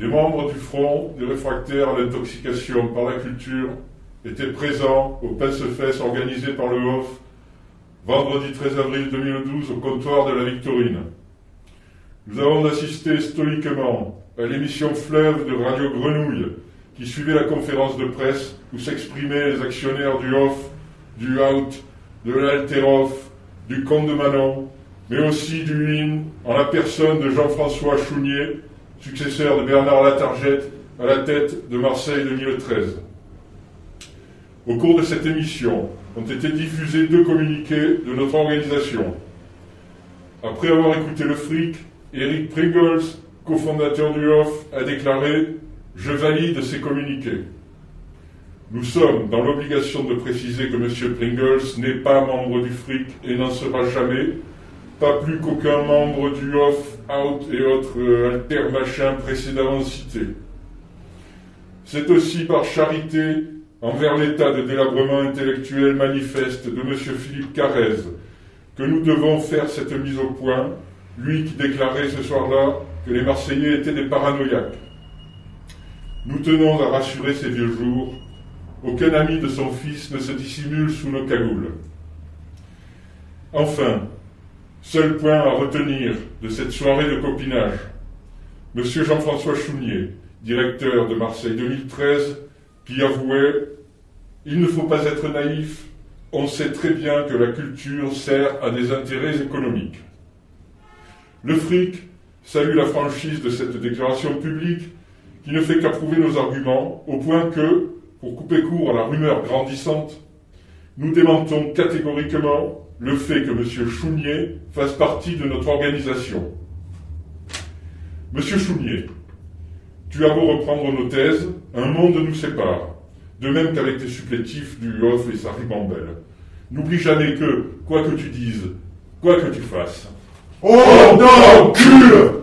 des membres du Front des réfractaires à l'intoxication par la culture étaient présents au Pince-Fesse organisé par le HOF vendredi 13 avril 2012 au comptoir de la Victorine. Nous avons assisté stoïquement à l'émission Fleuve de Radio Grenouille qui suivait la conférence de presse où s'exprimaient les actionnaires du HOF, du Out, de l'Alterhof, du Comte de Manon, mais aussi du IN, en la personne de Jean-François Chounier, successeur de Bernard Latargette à la tête de Marseille 2013. Au cours de cette émission ont été diffusés 2 communiqués de notre organisation. Après avoir écouté le fric, Eric Pringles, cofondateur du HOF, a déclaré « Je valide ces communiqués ». Nous sommes dans l'obligation de préciser que M. Pringles n'est pas membre du fric et n'en sera jamais, pas plus qu'aucun membre du HOF, Out et autres alter-machins précédemment cités. C'est aussi par charité envers l'état de délabrement intellectuel manifeste de M. Philippe Carrez que nous devons faire cette mise au point, lui qui déclarait ce soir-là que les Marseillais étaient des paranoïaques. Nous tenons à rassurer ces vieux jours. Aucun ami de son fils ne se dissimule sous nos cagoules. Enfin, seul point à retenir de cette soirée de copinage. M. Jean-François Chounier, directeur de Marseille 2013, qui avouait « Il ne faut pas être naïf, on sait très bien que la culture sert à des intérêts économiques ». Le fric salue la franchise de cette déclaration publique qui ne fait qu'approuver nos arguments, au point que, pour couper court à la rumeur grandissante, nous démentons catégoriquement le fait que M. Chounier fasse partie de notre organisation. M. Chounier, tu as beau reprendre nos thèses, un monde nous sépare, de même qu'avec tes supplétifs du HOF et sa ribambelle. N'oublie jamais que, quoi que tu dises, quoi que tu fasses, on encule!